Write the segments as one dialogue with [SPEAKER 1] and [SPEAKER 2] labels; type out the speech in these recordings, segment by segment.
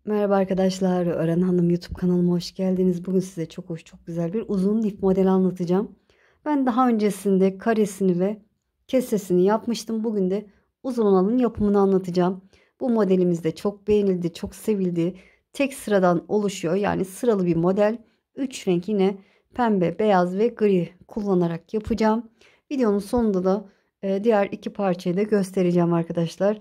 [SPEAKER 1] Merhaba arkadaşlar, Öğren Hanım YouTube kanalıma hoş geldiniz. Bugün size çok hoş, çok güzel bir uzun lif modeli anlatacağım. Ben daha öncesinde karesini ve kesesini yapmıştım. Bugün de uzun olanın yapımını anlatacağım. Bu modelimiz de çok beğenildi, çok sevildi. Tek sıradan oluşuyor. Yani sıralı bir model. 3 renk yine pembe, beyaz ve gri kullanarak yapacağım. Videonun sonunda da diğer iki parçayı da göstereceğim arkadaşlar.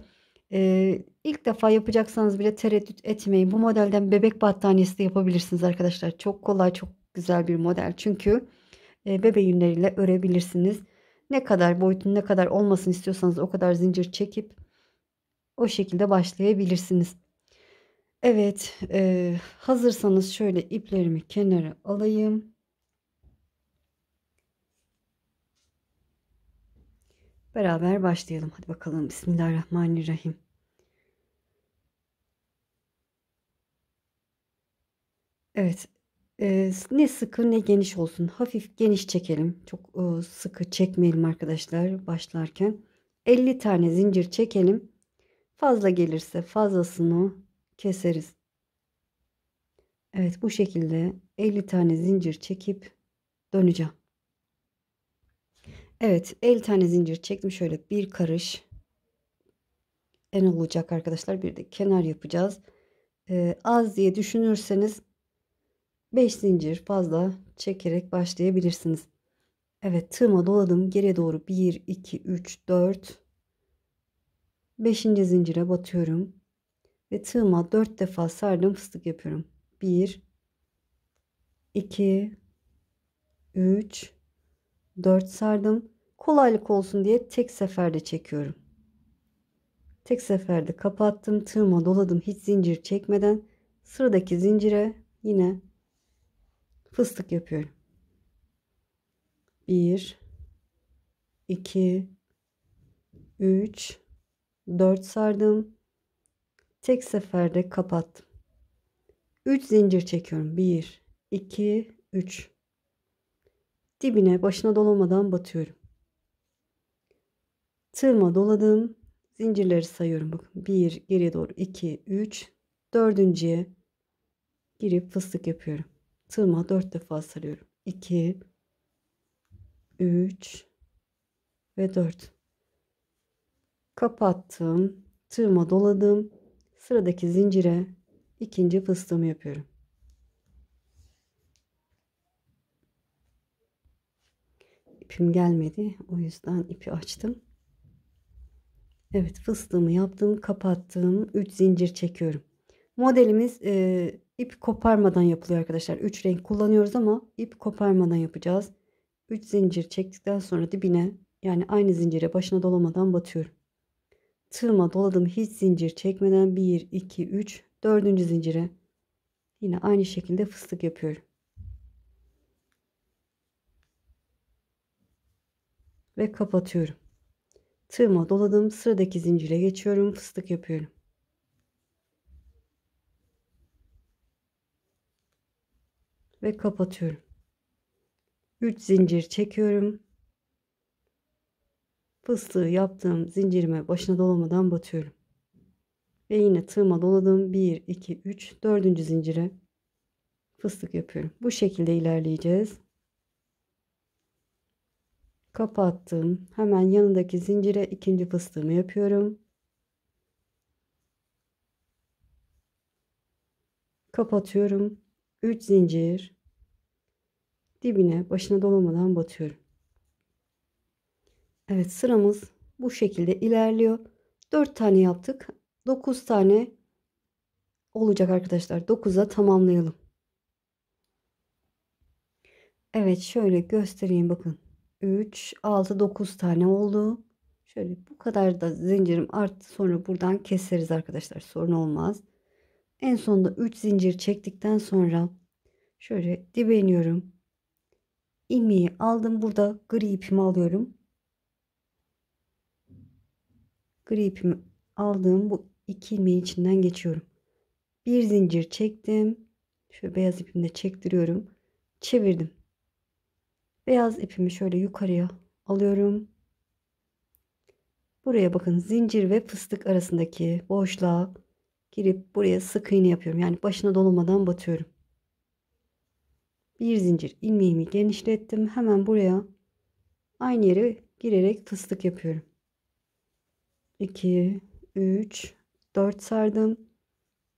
[SPEAKER 1] İlk defa yapacaksanız bile tereddüt etmeyin. Bu modelden bebek battaniyesi de yapabilirsiniz arkadaşlar. Çok kolay, çok güzel bir model. Çünkü bebe yünleriyle örebilirsiniz. Ne kadar boyutun ne kadar olmasını istiyorsanız o kadar zincir çekip o şekilde başlayabilirsiniz. Evet, hazırsanız şöyle iplerimi kenara alayım. Beraber başlayalım. Hadi bakalım. Bismillahirrahmanirrahim. Evet. Ne sıkı ne geniş olsun. Hafif geniş çekelim. Çok sıkı çekmeyelim arkadaşlar başlarken. 50 tane zincir çekelim. Fazla gelirse fazlasını keseriz. Evet, bu şekilde 50 tane zincir çekip döneceğim. Evet, 50 tane zincir çektim. Şöyle bir karış en olacak arkadaşlar. Bir de kenar yapacağız. Az diye düşünürseniz 5 zincir fazla çekerek başlayabilirsiniz. Evet, tığıma doladım. Geriye doğru 1, 2, 3, 4, 5. zincire batıyorum. Ve tığıma 4 defa sardım, fıstık yapıyorum. 1, 2, 3, 4 sardım. Kolaylık olsun diye tek seferde çekiyorum. Tek seferde kapattım. Tığıma doladım hiç zincir çekmeden. Sıradaki zincire yine fıstık yapıyorum. 1, 2, 3, 4 sardım. Tek seferde kapattım. 3 zincir çekiyorum. 1, 2, 3. Dibine başına dolamadan batıyorum. Tığıma doladım. Zincirleri sayıyorum. Bakın 1, geriye doğru 2, 3. Dördüncüye girip fıstık yapıyorum. Tığıma 4 defa sarıyorum. 2, 3 ve 4. Kapattım. Tığıma doladım. Sıradaki zincire ikinci fıstığımı yapıyorum. İpim gelmedi. O yüzden ipi açtım. Evet, fıstığımı yaptım, kapattım. 3 zincir çekiyorum. Modelimiz ip koparmadan yapılıyor arkadaşlar. 3 renk kullanıyoruz ama ip koparmadan yapacağız. 3 zincir çektikten sonra dibine, yani aynı zincire başına dolamadan batıyorum. Tığıma doladım hiç zincir çekmeden 1, 2, 3, dördüncü zincire yine aynı şekilde fıstık yapıyorum. Ve kapatıyorum. Tığıma doladım, sıradaki zincire geçiyorum, fıstık yapıyorum. Ve kapatıyorum. 3 zincir çekiyorum. Fıstığı yaptığım zincirime başına dolamadan batıyorum. Ve yine tığıma doladım. 1, 2, 3, dördüncü zincire fıstık yapıyorum. Bu şekilde ilerleyeceğiz. Kapattım. Hemen yanındaki zincire ikinci fıstığımı yapıyorum. Kapatıyorum. 3 zincir. Dibine başına dolamadan batıyorum. Evet, sıramız bu şekilde ilerliyor. 4 tane yaptık. 9 tane olacak arkadaşlar. 9'a tamamlayalım. Evet, şöyle göstereyim bakın. 3, 6, 9 tane oldu. Şöyle bu kadar da zincirim arttı. Sonra buradan keseriz arkadaşlar. Sorun olmaz. En sonunda 3 zincir çektikten sonra şöyle dibe iniyorum. İlmeği aldım. Burada gri ipimi alıyorum. Gri ipimi aldım. Bu iki ilmeğin içinden geçiyorum. Bir zincir çektim. Şöyle beyaz ipimle çektiriyorum. Çevirdim. Beyaz ipimi şöyle yukarıya alıyorum. Buraya bakın, zincir ve fıstık arasındaki boşluğa girip buraya sık iğne yapıyorum. Yani başına dolamadan batıyorum. Bir zincir ilmeğimi genişlettim. Hemen buraya aynı yere girerek fıstık yapıyorum. 2, 3, 4 sardım.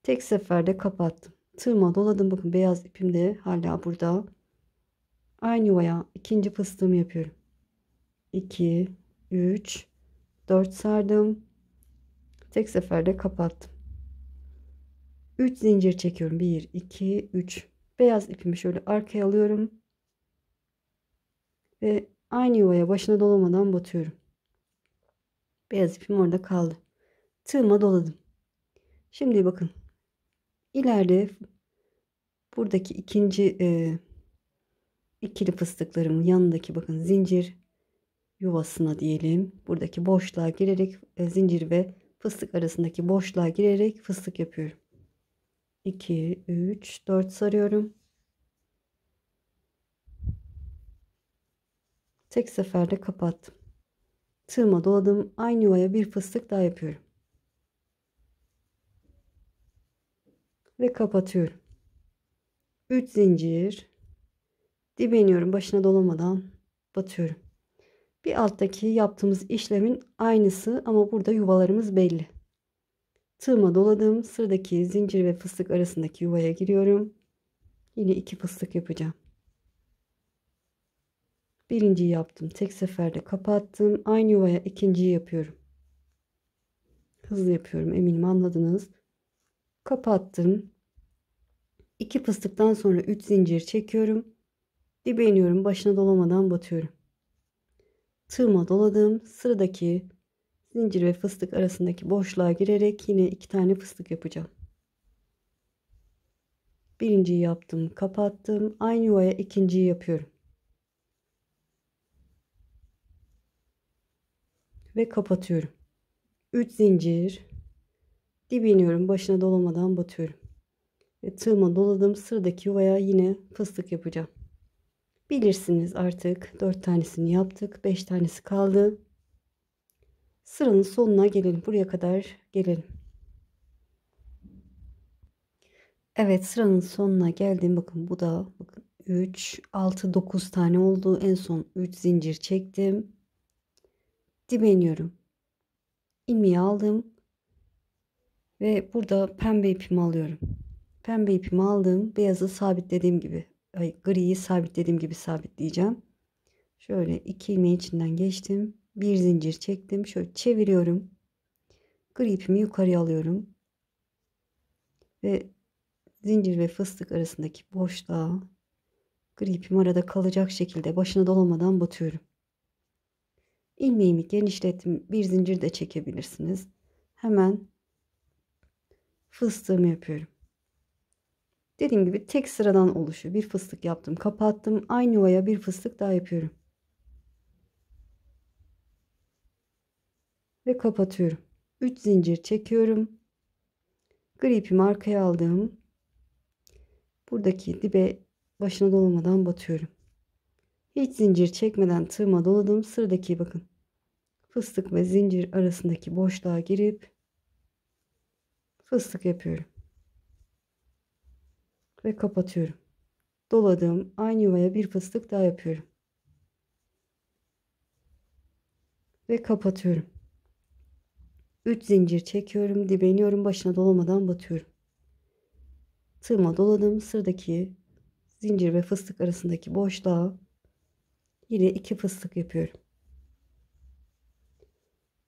[SPEAKER 1] Tek seferde kapattım. Tığıma doladım. Bakın beyaz ipim de hala burada. Aynı yuvaya ikinci fıstığımı yapıyorum. 2, 3, 4 sardım. Tek seferde kapattım. 3 zincir çekiyorum. 1, 2, 3. Beyaz ipimi şöyle arkaya alıyorum. Ve aynı yuvaya başına dolamadan batıyorum. Beyaz ipim orada kaldı. Tığıma doladım. Şimdi bakın. İleride buradaki ikinci ikili fıstıklarımın yanındaki bakın zincir yuvasına diyelim. Buradaki boşluğa girerek zincir ve fıstık arasındaki boşluğa girerek fıstık yapıyorum. 2, 3, 4 sarıyorum. Tek seferde kapattım. Tığıma doladım. Aynı yuvaya bir fıstık daha yapıyorum. Ve kapatıyorum. 3 zincir. Dibe iniyorum. Başına dolamadan batıyorum. Bir alttaki yaptığımız işlemin aynısı ama burada yuvalarımız belli. Tığıma doladım. Sıradaki zincir ve fıstık arasındaki yuvaya giriyorum. Yine 2 fıstık yapacağım. Birinciyi yaptım. Tek seferde kapattım. Aynı yuvaya ikinciyi yapıyorum. Hızlı yapıyorum. Eminim anladınız. Kapattım. 2 fıstıktan sonra 3 zincir çekiyorum. Dibe iniyorum. Başına dolamadan batıyorum. Tığıma doladım. Sıradaki zincir ve fıstık arasındaki boşluğa girerek yine 2 tane fıstık yapacağım. Birinciyi yaptım. Kapattım. Aynı yuvaya ikinciyi yapıyorum. Ve kapatıyorum. 3 zincir. Dibe iniyorum. Başına dolamadan batıyorum. Ve tığıma doladım. Sıradaki yuvaya yine fıstık yapacağım. Bilirsiniz artık 4 tanesini yaptık. 5 tanesi kaldı. Sıranın sonuna gelelim. Buraya kadar gelelim. Evet, sıranın sonuna geldim. Bakın bu da bakın 3, 6, 9 tane oldu. En son 3 zincir çektim. Dibe iniyorum. İlmeği aldım. Ve burada pembe ipimi alıyorum. Pembe ipimi aldım. Beyazı sabitlediğim gibi, griyi sabitlediğim gibi sabitleyeceğim. Şöyle 2 ilmeğin içinden geçtim. Bir zincir çektim. Şöyle çeviriyorum. Gri ipimi yukarıya alıyorum. Ve zincir ve fıstık arasındaki boşluğa gri ipim arada kalacak şekilde başına dolamadan batıyorum. İlmeğimi genişlettim. Bir zincir de çekebilirsiniz. Hemen fıstığımı yapıyorum. Dediğim gibi tek sıradan oluşuyor. Bir fıstık yaptım, kapattım. Aynı yuvaya bir fıstık daha yapıyorum. Ve kapatıyorum. 3 zincir çekiyorum. Gri ipimi arkaya aldım. Buradaki dibe başına dolamadan batıyorum. Hiç zincir çekmeden tığıma doladım. Sıradaki bakın fıstık ve zincir arasındaki boşluğa girip fıstık yapıyorum. Ve kapatıyorum. Doladım. Aynı yuvaya bir fıstık daha yapıyorum. Ve kapatıyorum. 3 zincir çekiyorum. Dibe iniyorum. Başına dolamadan batıyorum. Tığıma doladım. Sıradaki zincir ve fıstık arasındaki boşluğa yine 2 fıstık yapıyorum.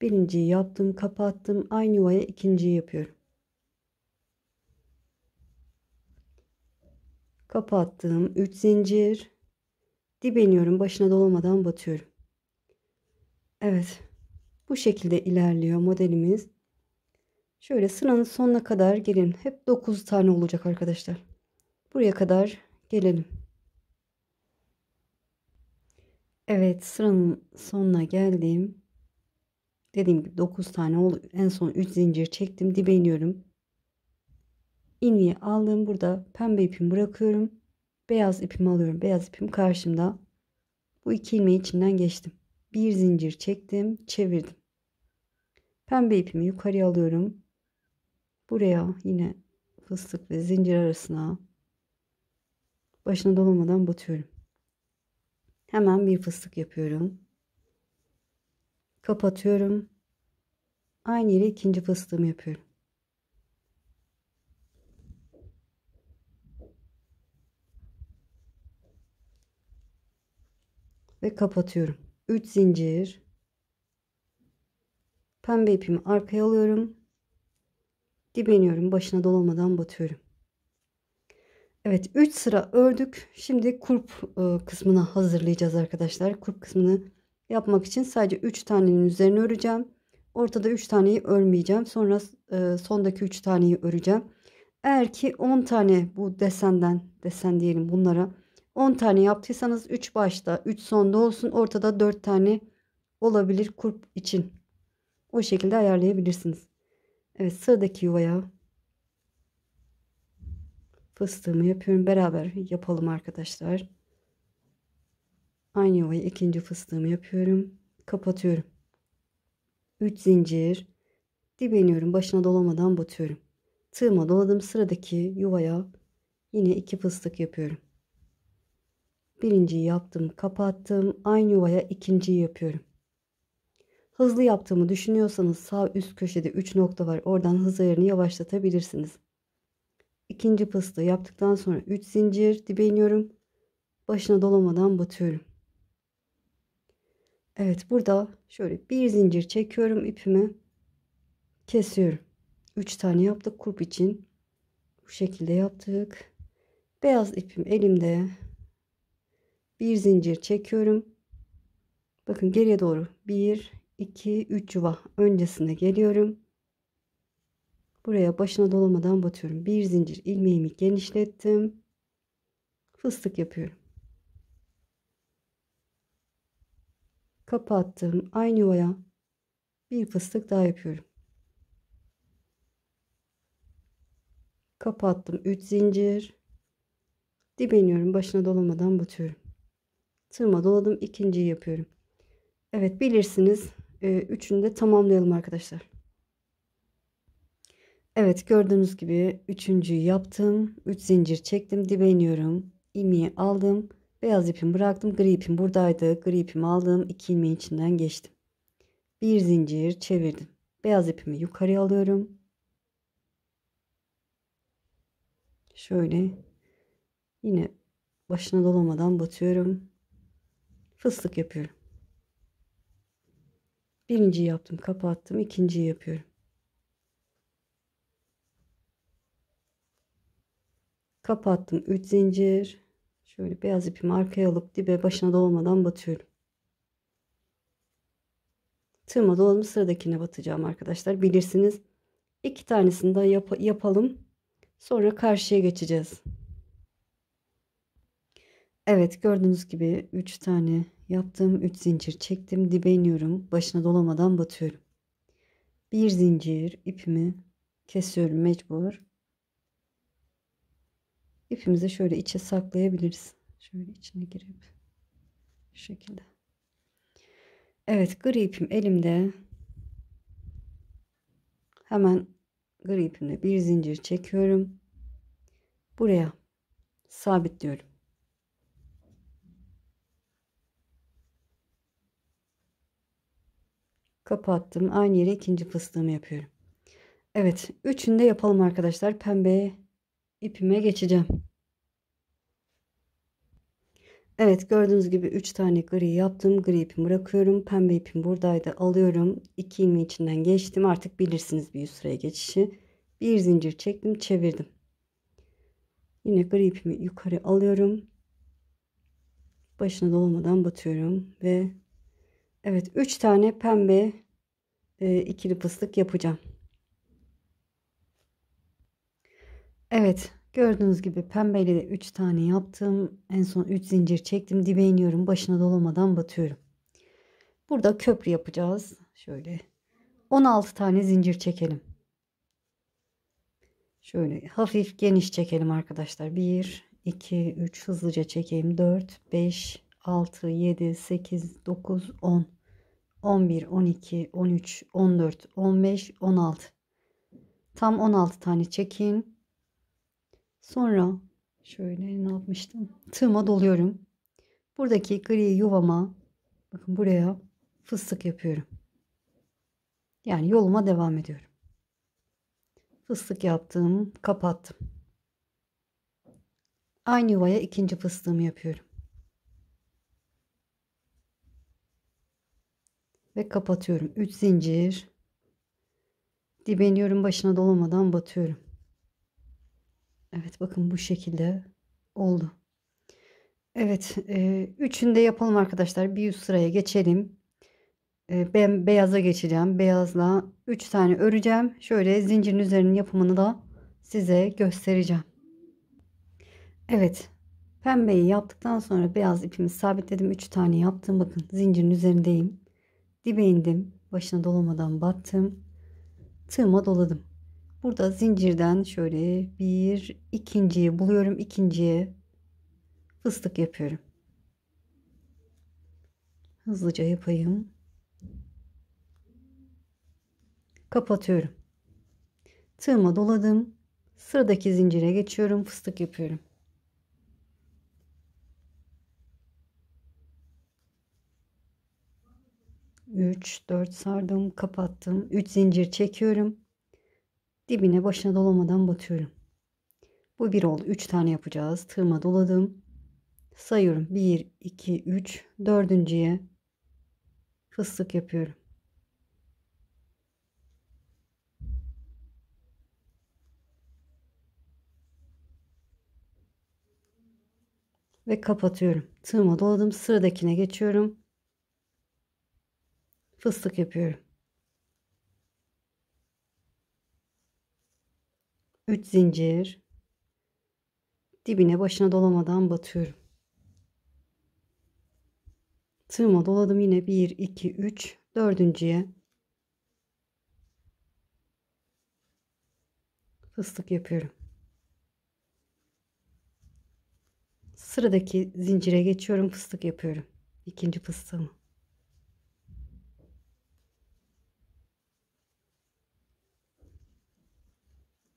[SPEAKER 1] Birinciyi yaptım, kapattım. Aynı yuvaya ikinciyi yapıyorum. Kapattım. 3 zincir. Dibe iniyorum. Başına dolamadan batıyorum. Evet. Bu şekilde ilerliyor modelimiz. Şöyle sıranın sonuna kadar gelin. Hep 9 tane olacak arkadaşlar. Buraya kadar gelelim. Evet, sıranın sonuna geldim. Dediğim gibi 9 tane oldu. En son 3 zincir çektim. Dibe iniyorum. İlmeği aldım. Burada pembe ipimi bırakıyorum. Beyaz ipimi alıyorum. Beyaz ipim karşımda. Bu iki ilmeği içinden geçtim. Bir zincir çektim. Çevirdim. Pembe ipimi yukarıya alıyorum. Buraya yine fıstık ve zincir arasına başına dolamadan batıyorum. Hemen bir fıstık yapıyorum. Kapatıyorum. Aynı yere ikinci fıstığımı yapıyorum. Ve kapatıyorum. 3 zincir. Pembe ipimi arkaya alıyorum. Dibe iniyorum. Başına dolamadan batıyorum. Evet, 3 sıra ördük. Şimdi kulp kısmını hazırlayacağız arkadaşlar. Kulp kısmını yapmak için sadece 3 tanenin üzerine öreceğim. Ortada 3 taneyi örmeyeceğim. Sonra sondaki 3 taneyi öreceğim. Eğer ki 10 tane bu desen diyelim bunlara 10 tane yaptıysanız 3 başta 3 sonda olsun, ortada 4 tane olabilir kulp için. O şekilde ayarlayabilirsiniz. Evet, sıradaki yuvaya fıstığımı yapıyorum. Beraber yapalım arkadaşlar. Aynı yuvaya ikinci fıstığımı yapıyorum. Kapatıyorum. 3 zincir. Dibe iniyorum. Başına dolamadan batıyorum. Tığıma doladım. Sıradaki yuvaya yine 2 fıstık yapıyorum. Birinciyi yaptım. Kapattım. Aynı yuvaya ikinciyi yapıyorum. Hızlı yaptığımı düşünüyorsanız sağ üst köşede 3 nokta var. Oradan hız ayarını yavaşlatabilirsiniz. İkinci fıstığı yaptıktan sonra 3 zincir dibe iniyorum. Başına dolamadan batıyorum. Evet, burada şöyle bir zincir çekiyorum, ipimi kesiyorum. 3 tane yaptık kulp için. Bu şekilde yaptık. Beyaz ipim elimde. Bir zincir çekiyorum. Bakın geriye doğru 1 2 3 yuva öncesine geliyorum. Buraya başına dolamadan batıyorum. Bir zincir ilmeğimi genişlettim. Fıstık yapıyorum. Kapattım. Aynı yuvaya bir fıstık daha yapıyorum. Kapattım. 3 zincir. Dibe iniyorum. Başına dolamadan batıyorum. Tığıma doladım. İkinciyi yapıyorum. Evet, bilirsiniz. Üçünü de tamamlayalım arkadaşlar. Evet, gördüğünüz gibi üçüncüyü yaptım. 3 zincir çektim. Dibe iniyorum. İlmeği aldım. Beyaz ipimi bıraktım. Gri ipim buradaydı. Gri ipimi aldım. 2 ilmeğin içinden geçtim. Bir zincir çevirdim. Beyaz ipimi yukarıya alıyorum. Şöyle yine başına dolamadan batıyorum. Fıstık yapıyorum. Birinciyi yaptım, kapattım. İkinciyi yapıyorum. Kapattım. 3 zincir. Şöyle beyaz ipimi arkaya alıp dibe başına dolamadan batıyorum. Tığıma doladım, sıradakine batacağım arkadaşlar. Bilirsiniz. 2 tanesini daha yapalım. Sonra karşıya geçeceğiz. Evet, gördüğünüz gibi 3 tane yaptım. 3 zincir çektim. Dibe iniyorum. Başına dolamadan batıyorum. Bir zincir ipimi kesiyorum mecbur. İpimizi şöyle içe saklayabiliriz. Şöyle içine girip şu şekilde. Evet, gri ipim elimde. Hemen gri ipimle bir zincir çekiyorum. Buraya sabitliyorum. Kapattım. Aynı yere ikinci fıstığımı yapıyorum. Evet, üçünü de yapalım arkadaşlar. Pembe ipime geçeceğim. Evet, gördüğünüz gibi 3 tane gri yaptım. Gri ipimi bırakıyorum. Pembe ipim buradaydı. Alıyorum. 2 ilmeği içinden geçtim. Artık bilirsiniz bir üst sıraya geçişi. Bir zincir çektim, çevirdim. Yine gri ipimi yukarı alıyorum. Başına dolamadan batıyorum ve evet, 3 tane pembe ikili fıstık yapacağım. Evet, gördüğünüz gibi pembeyle de 3 tane yaptım. En son 3 zincir çektim. Dibe iniyorum. Başına dolamadan batıyorum. Burada köprü yapacağız. Şöyle 16 tane zincir çekelim. Şöyle hafif geniş çekelim arkadaşlar. 1 2 3 hızlıca çekeyim. 4 5 6 7 8 9 10 11 12 13 14 15 16. Tam 16 tane çekin. Sonra şöyle ne yapmıştım? Tığıma doluyorum. Buradaki gri yuvama, bakın buraya fıstık yapıyorum. Yani yoluma devam ediyorum. Fıstık yaptım, kapattım. Aynı yuvaya ikinci fıstığımı yapıyorum. Ve kapatıyorum. 3 zincir. Dibe iniyorum, başına dolamadan batıyorum. Evet, bakın bu şekilde oldu. Evet, üçünü de yapalım arkadaşlar. Bir üst sıraya geçelim. Ben beyaza geçeceğim. Beyazla 3 tane öreceğim. Şöyle zincirin üzerinin yapımını da size göstereceğim. Evet. Pembeyi yaptıktan sonra beyaz ipimi sabitledim. 3 tane yaptım. Bakın zincirin üzerindeyim. Dibe indim. Başına dolamadan battım. Tığıma doladım. Burada zincirden şöyle bir ikinciyi buluyorum. İkinciye fıstık yapıyorum. Hızlıca yapayım. Kapatıyorum. Tığıma doladım. Sıradaki zincire geçiyorum. Fıstık yapıyorum. 3 4 sardım, kapattım. 3 zincir çekiyorum. Dibine, başına dolamadan batıyorum. Bu bir oldu. 3 tane yapacağız. Tığıma doladım. Sayıyorum. 1 2 3, dördüncüye fıstık yapıyorum. Ve kapatıyorum. Tığıma doladım. Sıradakine geçiyorum. Fıstık yapıyorum. 3 zincir. Dibine, başına dolamadan batıyorum. Tığıma doladım, yine 1 2 3, dördüncüye fıstık yapıyorum. Sıradaki zincire geçiyorum, fıstık yapıyorum. İkinci fıstığımı.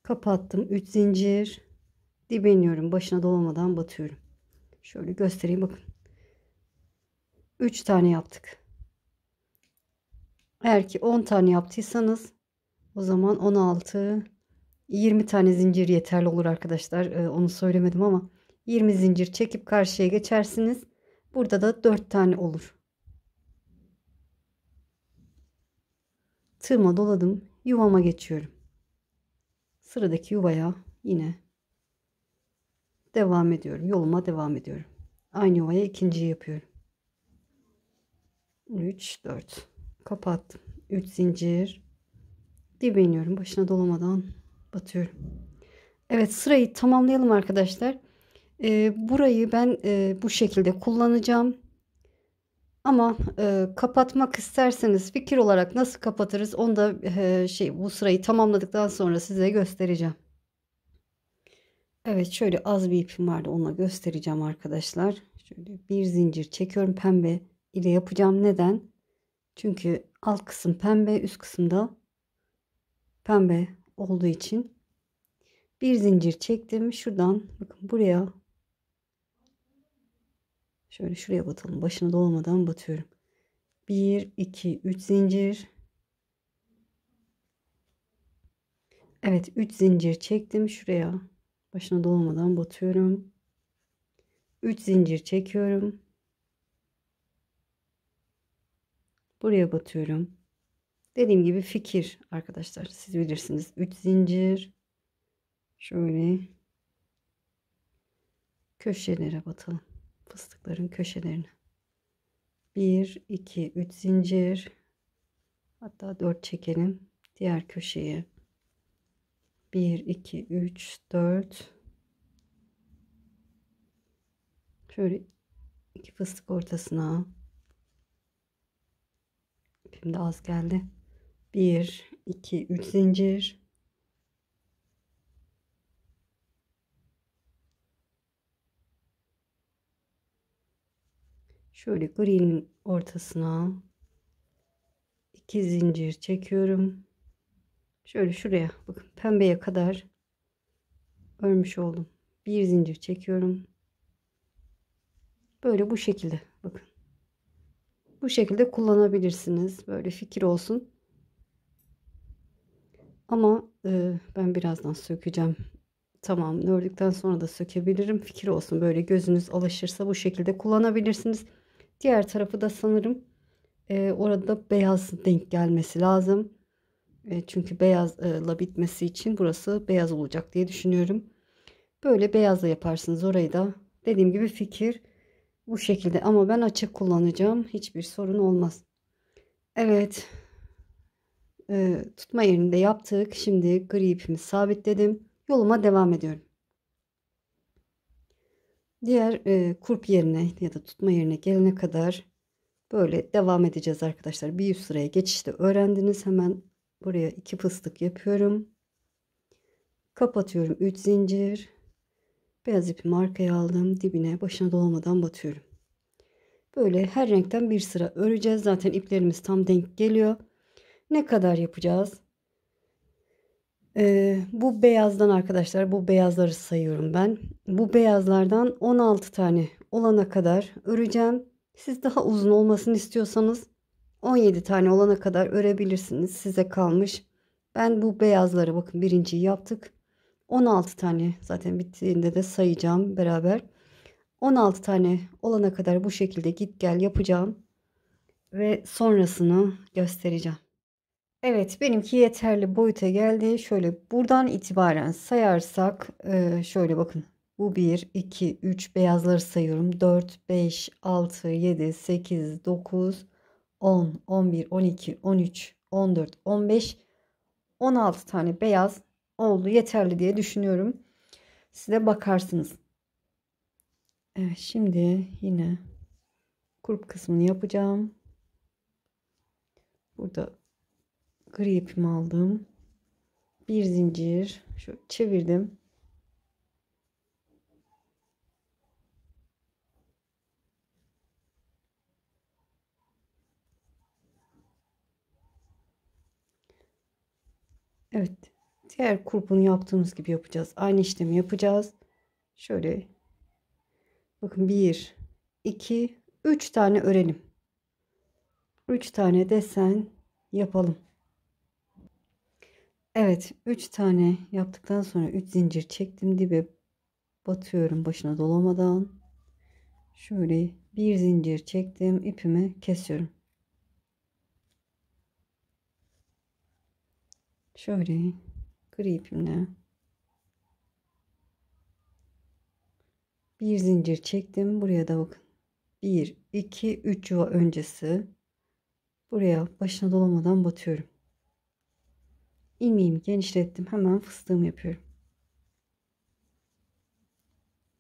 [SPEAKER 1] Kapattım. 3 zincir. Dibe iniyorum. Başına dolamadan batıyorum. Şöyle göstereyim, bakın. 3 tane yaptık. Eğer ki 10 tane yaptıysanız o zaman 16 20 tane zincir yeterli olur arkadaşlar. Onu söylemedim ama 20 zincir çekip karşıya geçersiniz. Burada da 4 tane olur. Tığıma doladım. Yuvama geçiyorum. Sıradaki yuvaya yine devam ediyorum. Yoluma devam ediyorum. Aynı yuvaya ikinciyi yapıyorum. 3 4 kapattım. 3 zincir, dibe iniyorum. Başına dolamadan batıyorum. Evet, sırayı tamamlayalım arkadaşlar. Burayı ben bu şekilde kullanacağım. Ama kapatmak isterseniz fikir olarak nasıl kapatırız onu da bu sırayı tamamladıktan sonra size göstereceğim. Evet, şöyle az bir ipim vardı, onunla göstereceğim arkadaşlar. Şöyle bir zincir çekiyorum, pembe ile yapacağım. Neden? Çünkü alt kısım pembe, üst kısımda pembe olduğu için bir zincir çektim. Şuradan bakın buraya, şöyle şuraya batalım. Başına dolmadan batıyorum. 1 2 3 zincir. Evet, 3 zincir çektim şuraya. Başına dolmadan batıyorum. 3 zincir çekiyorum. Buraya batıyorum. Dediğim gibi fikir arkadaşlar, siz bilirsiniz. 3 zincir. Şöyle köşelere batalım. Fıstıkların köşelerine. 1 2 3 zincir. Hatta 4 çekelim. Diğer köşeye. 1 2 3 4. Şöyle 2 fıstık ortasına. Şimdi az geldi. 1 2 3 zincir. Şöyle gri'nin ortasına 2 zincir çekiyorum. Şöyle şuraya bakın, pembeye kadar örmüş oldum. Bir zincir çekiyorum. Böyle bu şekilde bakın. Bu şekilde kullanabilirsiniz. Böyle fikir olsun. Ama ben birazdan sökeceğim. Tamam, ördükten sonra da sökebilirim. Fikir olsun. Böyle gözünüz alışırsa bu şekilde kullanabilirsiniz. Diğer tarafı da sanırım orada beyaz denk gelmesi lazım. Çünkü beyazla bitmesi için burası beyaz olacak diye düşünüyorum. Böyle beyazla yaparsınız orayı da. Dediğim gibi fikir bu şekilde, ama ben açık kullanacağım. Hiçbir sorun olmaz. Evet, tutma yerini de yaptık. Şimdi gri ipimi sabitledim. Yoluma devam ediyorum. Diğer kurp yerine ya da tutma yerine gelene kadar böyle devam edeceğiz arkadaşlar. Bir üst sıraya geçişte öğrendiniz. Hemen buraya 2 fıstık yapıyorum. Kapatıyorum 3 zincir. Beyaz ipimi arkaya aldım. Dibine, başına dolamadan batıyorum. Böyle her renkten bir sıra öreceğiz. Zaten iplerimiz tam denk geliyor. Ne kadar yapacağız? Bu beyazdan arkadaşlar, bu beyazları sayıyorum ben. Bu beyazlardan 16 tane olana kadar öreceğim. Siz daha uzun olmasını istiyorsanız 17 tane olana kadar örebilirsiniz. Size kalmış. Ben bu beyazları bakın, birinciyi yaptık. 16 tane zaten bittiğinde de sayacağım beraber. 16 tane olana kadar bu şekilde git gel yapacağım ve sonrasını göstereceğim. Evet, benimki yeterli boyuta geldi. Şöyle buradan itibaren sayarsak şöyle bakın. Bu bir 2 3 beyazları sayıyorum. 4 5 6 7 8 9 10 11 12 13 14 15 16 tane beyaz oldu. Yeterli diye düşünüyorum. Size bakarsınız. Evet, şimdi yine kulp kısmını yapacağım. Burada gri ipimi aldım. Bir zincir şu çevirdim. Evet. Diğer kulpunu yaptığımız gibi yapacağız. Aynı işlemi yapacağız. Şöyle bakın, bir 2 3 tane örelim. 3 tane desen yapalım. Evet, 3 tane yaptıktan sonra 3 zincir çektim, dibe batıyorum başına dolamadan. Şöyle bir zincir çektim, ipimi kesiyorum. Şöyle gri ipimle bir zincir çektim. Buraya da bakın. 1 2 3 yuva öncesi. Buraya başına dolamadan batıyorum. İlmeğimi genişlettim. Hemen fıstığımı yapıyorum.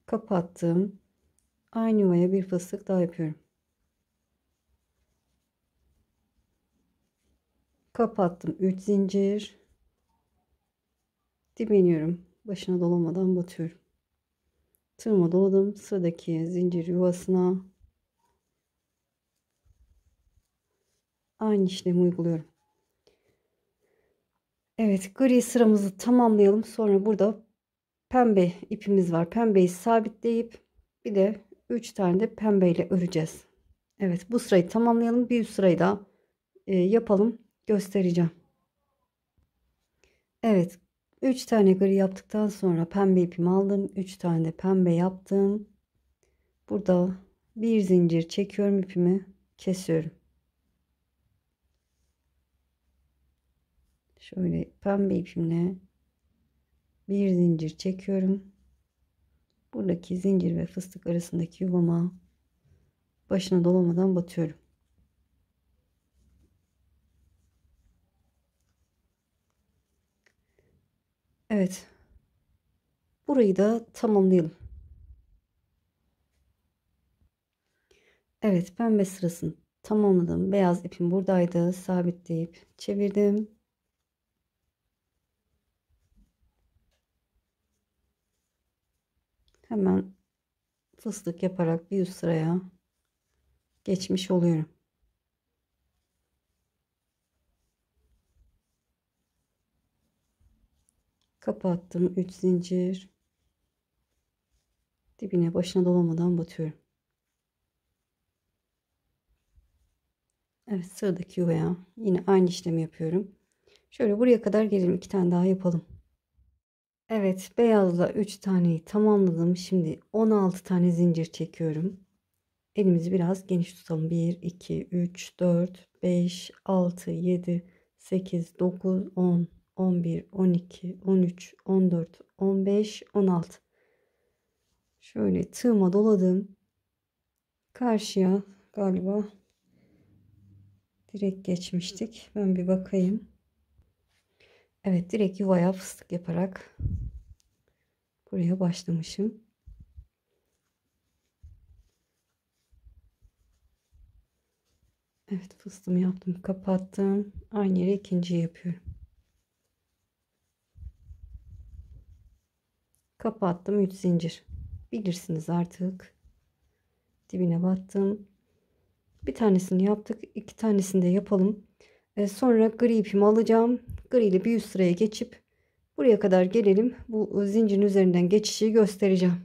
[SPEAKER 1] Kapattım. Aynı yuvaya bir fıstık daha yapıyorum. Kapattım. 3 zincir. Dibe iniyorum. Başına dolamadan batıyorum. Tığıma doladım. Sıradaki zincir yuvasına aynı işlemi uyguluyorum. Evet, gri sıramızı tamamlayalım. Sonra burada pembe ipimiz var. Pembeyi sabitleyip bir de 3 tane de pembeyle öreceğiz. Evet, bu sırayı tamamlayalım. Bir üst sırayı da yapalım. Göstereceğim. Evet, 3 tane gri yaptıktan sonra pembe ipimi aldım. 3 tane de pembe yaptım. Burada bir zincir çekiyorum, ipimi kesiyorum. Şöyle pembe ipimle bir zincir çekiyorum. Buradaki zincir ve fıstık arasındaki yuvama başına dolamadan batıyorum. Evet. Burayı da tamamlayalım. Evet, pembe sırasını tamamladım. Beyaz ipim buradaydı. Sabitleyip çevirdim. Hemen fıstık yaparak bir üst sıraya geçmiş oluyorum. Kapattım. 3 zincir. Dibine başına dolamadan batıyorum. Evet, sıradaki yuvaya yine aynı işlemi yapıyorum. Şöyle buraya kadar gelelim. 2 tane daha yapalım. Evet, beyazla 3 taneyi tamamladım. Şimdi 16 tane zincir çekiyorum. Elimizi biraz geniş tutalım. 1, 2, 3, 4, 5, 6, 7, 8, 9, 10, 11, 12, 13, 14, 15, 16. Şöyle tığıma doladım. Karşıya galiba direkt geçmiştik. Ben bir bakayım. Evet, direkt yuvaya fıstık yaparak buraya başlamışım. Evet, fıstığımı yaptım, kapattım. Aynı yere ikinciyi yapıyorum. Kapattım, 3 zincir. Bilirsiniz artık. Dibine battım. Bir tanesini yaptık. 2 tanesini de yapalım. Sonra gri ipimi alacağım. Gri ile bir üst sıraya geçip buraya kadar gelelim. Bu zincirin üzerinden geçişi göstereceğim.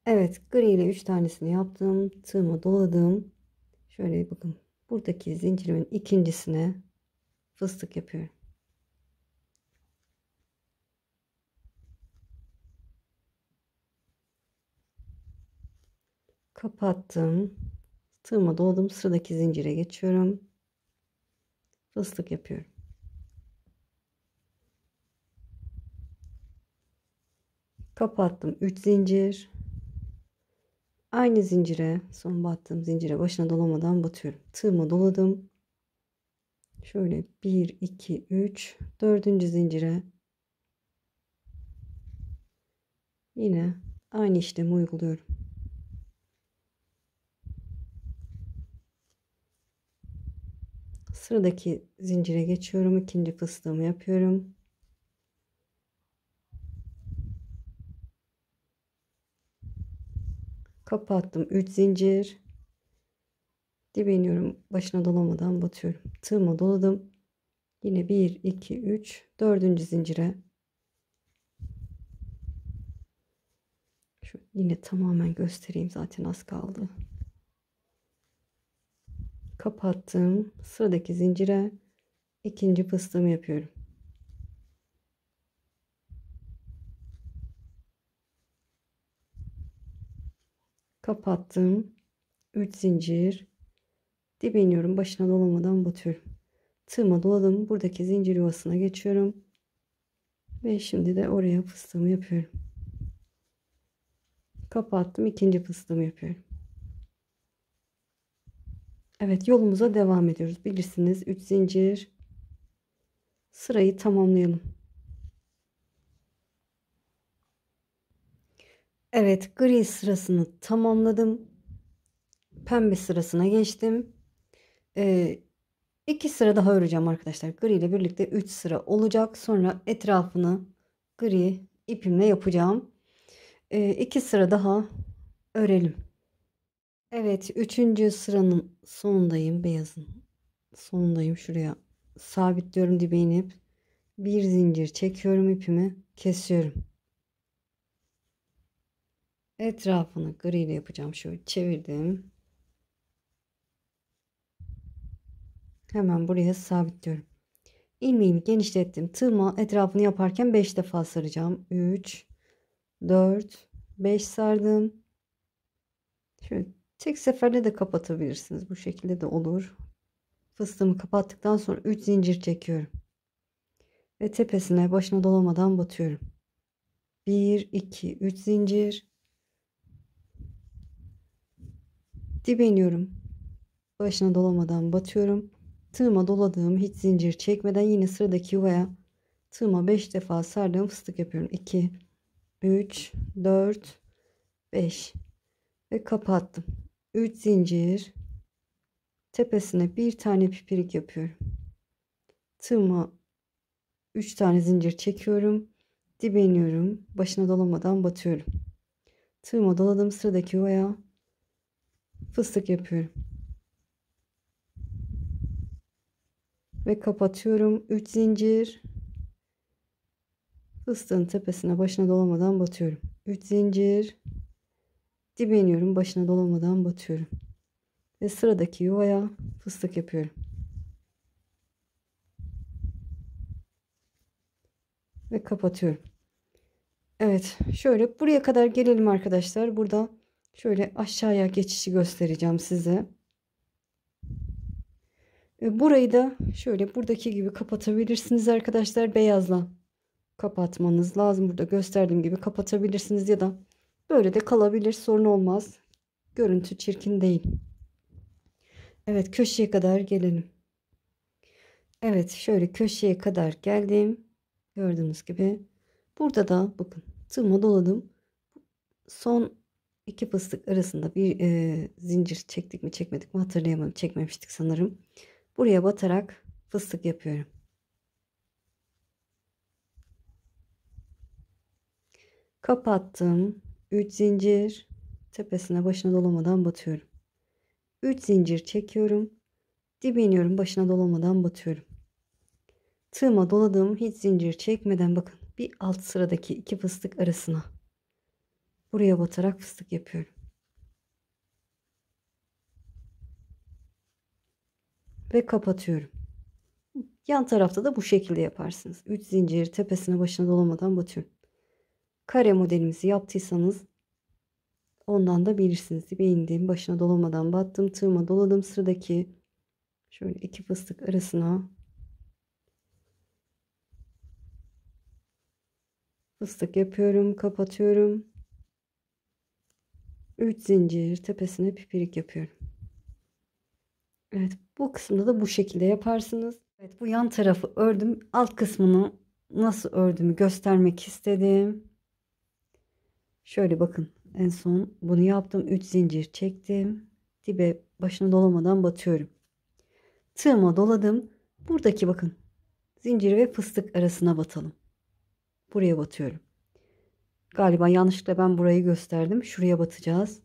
[SPEAKER 1] Evet, gri ile 3 tanesini yaptım. Tığımı doladım. Şöyle bakın. Buradaki zincirimin ikincisine fıstık yapıyorum. Kapattım. Tığıma doladım. Sıradaki zincire geçiyorum. Fıstık yapıyorum. Kapattım. 3 zincir. Aynı zincire, son battığım zincire başına dolamadan batıyorum. Tığıma doladım. Şöyle 1, 2, 3, dördüncü zincire yine aynı işlemi uyguluyorum. Sıradaki zincire geçiyorum. İkinci fıstığımı yapıyorum. Kapattım. 3 zincir. Dibe iniyorum. Başına dolamadan batıyorum. Tığıma doladım. Yine 1, 2, 3, dördüncü zincire. Şu yine tamamen göstereyim, zaten az kaldı. Kapattım. Sıradaki zincire ikinci fıstığımı yapıyorum. Kapattım. 3 zincir. Dibe iniyorum. Başına dolamadan batıyorum. Tığıma doladım. Buradaki zincir yuvasına geçiyorum. Ve şimdi de oraya fıstığımı yapıyorum. Kapattım. İkinci fıstığımı yapıyorum. Evet, yolumuza devam ediyoruz. Bilirsiniz, 3 zincir. Sırayı tamamlayalım. Evet, gri sırasını tamamladım. Pembe sırasına geçtim. 2 sıra daha öreceğim arkadaşlar. Gri ile birlikte 3 sıra olacak. Sonra etrafını gri ipimle yapacağım. 2 sıra daha örelim. Evet, üçüncü sıranın sonundayım. Beyazın sonundayım. Şuraya sabitliyorum, dibe inip bir zincir çekiyorum, ipimi kesiyorum. Etrafını gri ile yapacağım. Şöyle çevirdim. Hemen buraya sabitliyorum. İlmeğimi genişlettim. Tığıma etrafını yaparken 5 defa saracağım. 3, 4, 5 sardım. Şöyle tek seferde de kapatabilirsiniz. Bu şekilde de olur. Fıstığımı kapattıktan sonra 3 zincir çekiyorum. Ve tepesine başına dolamadan batıyorum. 1, 2, 3 zincir. Dibe iniyorum. Başına dolamadan batıyorum. Tığıma doladığım, hiç zincir çekmeden yine sıradaki yuvaya tığıma 5 defa sardığım fıstık yapıyorum. 2, 3, 4, 5 ve kapattım. 3 zincir. Tepesine bir tane pipirik yapıyorum. Tığıma 3 tane zincir çekiyorum. Dibe iniyorum. Başına dolamadan batıyorum. Tığıma doladım, sıradaki yuvaya fıstık yapıyorum. Ve kapatıyorum. 3 zincir. Fıstığın tepesine başına dolamadan batıyorum. 3 zincir. Dibe iniyorum. Başına dolamadan batıyorum. Ve sıradaki yuvaya fıstık yapıyorum. Ve kapatıyorum. Evet, şöyle buraya kadar gelelim arkadaşlar. Burada şöyle aşağıya geçişi göstereceğim size. Burayı da şöyle buradaki gibi kapatabilirsiniz arkadaşlar. Beyazla kapatmanız lazım. Burada gösterdiğim gibi kapatabilirsiniz ya da böyle de kalabilir. Sorun olmaz. Görüntü çirkin değil. Evet, köşeye kadar gelelim. Evet, şöyle köşeye kadar geldim. Gördüğünüz gibi. Burada da bakın tığıma doladım. Son iki fıstık arasında bir zincir çektik mi çekmedik mi hatırlayamadım. Çekmemiştik sanırım. Buraya batarak fıstık yapıyorum. Kapattım. 3 zincir. Tepesine başına dolamadan batıyorum. 3 zincir çekiyorum. Dibe iniyorum. Başına dolamadan batıyorum. Tığıma doladım. Hiç zincir çekmeden bakın. Bir alt sıradaki iki fıstık arasına. Buraya batarak fıstık yapıyorum. Ve kapatıyorum. Yan tarafta da bu şekilde yaparsınız. 3 zincir tepesine başına dolamadan batıyorum. Kare modelimizi yaptıysanız ondan da bilirsiniz. Dibe indim, başına dolamadan battım, tığıma doladım, sıradaki şöyle iki fıstık arasına fıstık yapıyorum, kapatıyorum. 3 zincir tepesine pipirik yapıyorum. Evet, bu kısımda da bu şekilde yaparsınız. Evet, bu yan tarafı ördüm. Alt kısmını nasıl ördüğümü göstermek istedim. Şöyle bakın, en son bunu yaptım. 3 zincir çektim. Dibe başına dolamadan batıyorum. Tığıma doladım. Buradaki bakın zincir ve fıstık arasına batalım. Buraya batıyorum. Galiba yanlışlıkla ben burayı gösterdim. Şuraya batacağız.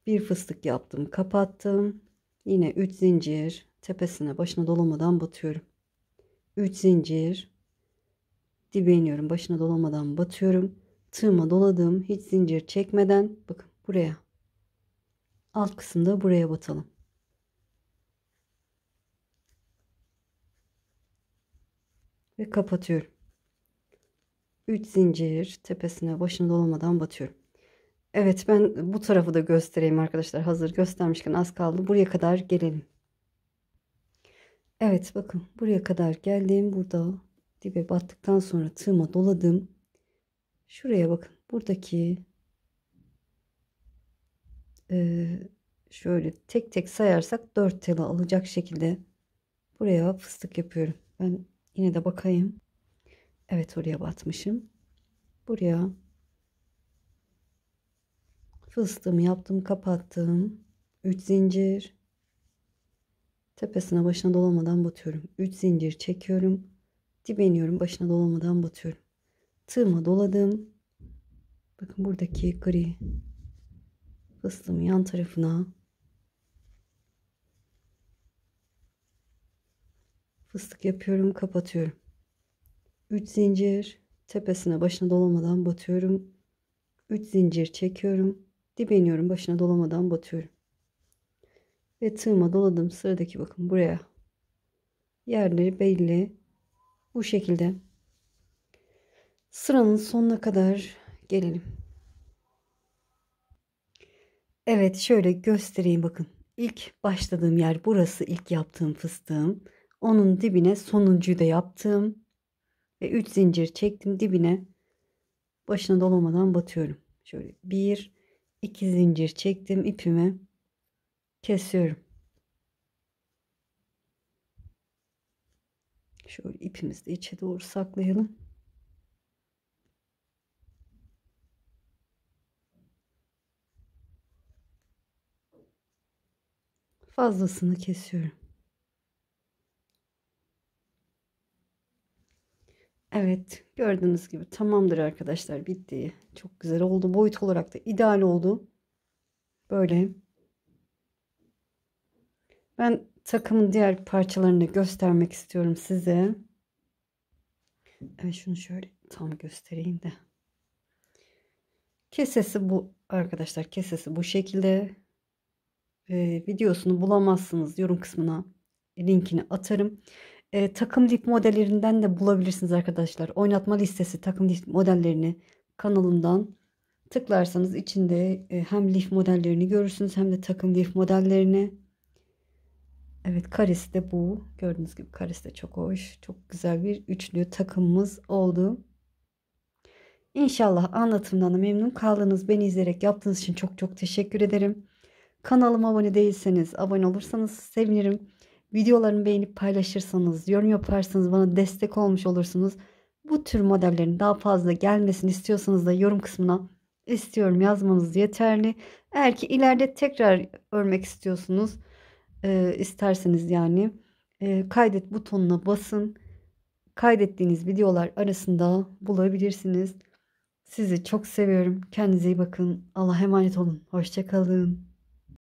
[SPEAKER 1] Bir fıstık yaptım, kapattım. Yine 3 zincir tepesine başına dolamadan batıyorum. 3 zincir dibe iniyorum, başına dolamadan batıyorum. Tığıma doladım, hiç zincir çekmeden bakın buraya. Alt kısımda buraya batalım. Ve kapatıyorum. 3 zincir tepesine başına dolamadan batıyorum. Evet, ben bu tarafı da göstereyim arkadaşlar. Hazır göstermişken az kaldı. Buraya kadar gelelim. Evet, bakın buraya kadar geldim. Burada dibe battıktan sonra tığıma doladım. Şuraya bakın. Buradaki şöyle tek tek sayarsak 4 tela alacak şekilde buraya fıstık yapıyorum. Ben yine de bakayım. Evet, oraya batmışım. Buraya fıstığımı yaptım, kapattım. 3 zincir tepesine başına dolamadan batıyorum. 3 zincir çekiyorum. Dibe iniyorum, başına dolamadan batıyorum. Tığıma doladım. Bakın buradaki gri fıstığımı yan tarafına fıstık yapıyorum, kapatıyorum. 3 zincir tepesine başına dolamadan batıyorum. 3 zincir çekiyorum. Dibe iniyorum, başına dolamadan batıyorum. Ve tığıma doladım. Sıradaki bakın buraya. Yerleri belli. Bu şekilde. Sıranın sonuna kadar gelelim. Evet, şöyle göstereyim bakın. İlk başladığım yer burası, ilk yaptığım fıstığım. Onun dibine sonuncuyu da yaptım. Ve 3 zincir çektim, dibine başına dolamadan batıyorum. Şöyle 1 2 zincir çektim, ipimi kesiyorum. Şöyle ipimizi de içe doğru saklayalım. Fazlasını kesiyorum. Evet, gördüğünüz gibi tamamdır arkadaşlar, bitti. Çok güzel oldu. Boyut olarak da ideal oldu. Böyle. Ben takımın diğer parçalarını göstermek istiyorum size. Evet, şunu şöyle tam göstereyim de. Kesesi bu arkadaşlar. Kesesi bu şekilde. Videosunu bulamazsınız. Yorum kısmına linkini atarım. Takım lif modellerinden de bulabilirsiniz arkadaşlar. Oynatma listesi takım lif modellerini kanalımdan tıklarsanız içinde hem lif modellerini görürsünüz hem de takım lif modellerini. Evet, karesi de bu. Gördüğünüz gibi karesi de çok hoş. Çok güzel bir üçlü takımımız oldu. İnşallah anlatımdan da memnun kaldınız. Beni izleyerek yaptığınız için çok çok teşekkür ederim. Kanalıma abone değilseniz abone olursanız sevinirim. Videolarımı beğenip paylaşırsanız, yorum yaparsanız bana destek olmuş olursunuz. Bu tür modellerin daha fazla gelmesini istiyorsanız da yorum kısmına istiyorum yazmanız yeterli. Eğer ki ileride tekrar örmek istiyorsunuz, isterseniz yani kaydet butonuna basın. Kaydettiğiniz videolar arasında bulabilirsiniz. Sizi çok seviyorum. Kendinize iyi bakın. Allah'a emanet olun. Hoşça kalın.